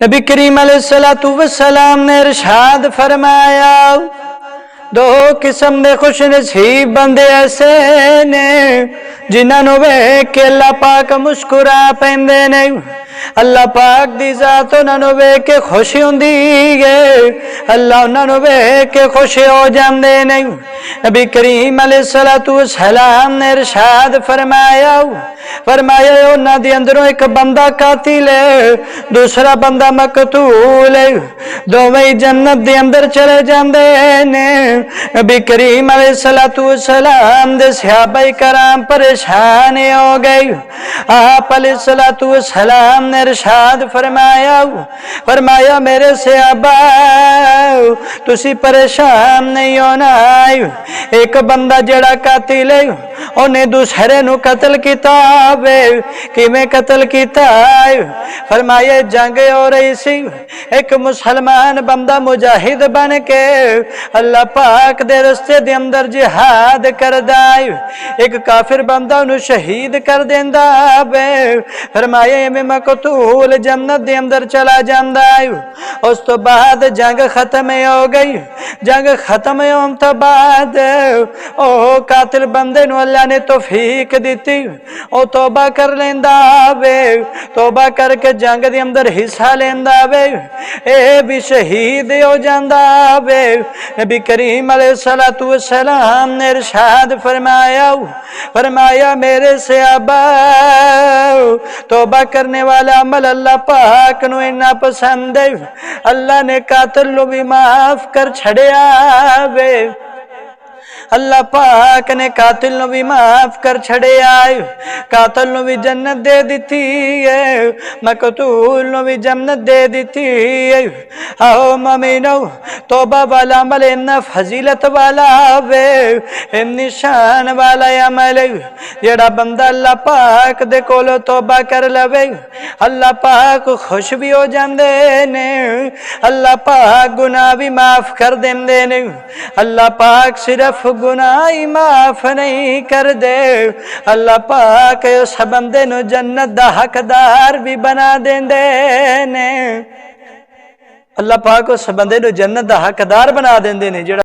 نبی کریم علیہ السلام نے ارشاد فرمایا، دو قسم دے خوش نصیب بندے ایسے نے جنہاں نوں ویکھ کے اللہ پاک مسکرا پیندے نے۔ اللہ پاک دی ذات انہاں نوں ویکھ کے خوش ہوندی ہے، اللہ انہاں نوں ویکھ کے خوش ہو جاندے نے۔ نبی کریم علیہ السلام نے ارشاد فرمایا انہاں دے اندروں ایک بندہ قاتل ہے، دوسرا بندہ مقتول ہے، دوویں جنت دے اندر چلے جاندے نے۔ نبی کریم علیہ السلام دے صحابہ کرام پریشان ہو گئے۔ آپ علیہ السلام نے ارشاد فرمایا میرے صحابہ تسی پریشان نہیں ہونا، ایک بندہ جڑا قاتل ہے انہیں دوسرے نو قتل کیتا ہے، کیویں قتل کیتا ہے؟ فرمایا جنگ ہو رہی سی، ایک مسلمان بندہ مجاہد بن کے اللہ پاک دے رستے دے اندر جہاد کردا ہے، ایک کافر بندہ انہوں شہید کر دیندا ہے۔ فرمایا میں مقتول جنت دے اندر چلا جاندا ہے۔ اس تو بعد جنگ ختم ہو گئی، جنگ ختم ہون تو بعد او قاتل بندے نو اللہ نے توفیق دیتی، او توبہ کر لیندا وے، توبہ کر کے جنگ دے اندر حصہ لیندا وے، اے بھی شہید ہو جاندا وے۔ نبی کریم علیہ السلام نے ارشاد فرمایا میرے صحابہ توبہ کرنے والا عمل اللہ پاک نو اتنا پسند ہے، اللہ نے قاتل نو بھی معاف کر چھڑیا وے، اللہ پاک نے قاتل نو بھی معاف کر چھڑے آئے، قاتل نو بھی جنت دے دیتی ہے، مقتول نو بھی جنت دے دیتی ہے۔ آؤ مومنو توبہ والا عمل انہا فضیلت والا وے، انہی شان والا عمل ہے، جڑا بندہ اللہ پاک دے کولو توبہ کر لوے اللہ پاک خوش بھی ہو جاندے نے، اللہ پاک گناہ بھی معاف کر دیندے نے۔ اللہ پاک صرف گناہ ہی معاف نہیں کر دے، اللہ پاک اس بندے نو جنت دا حقدار بھی بنا دیندے نے، اللہ پاک اس بندے نو جنت دا حقدار بنا دیندے نے۔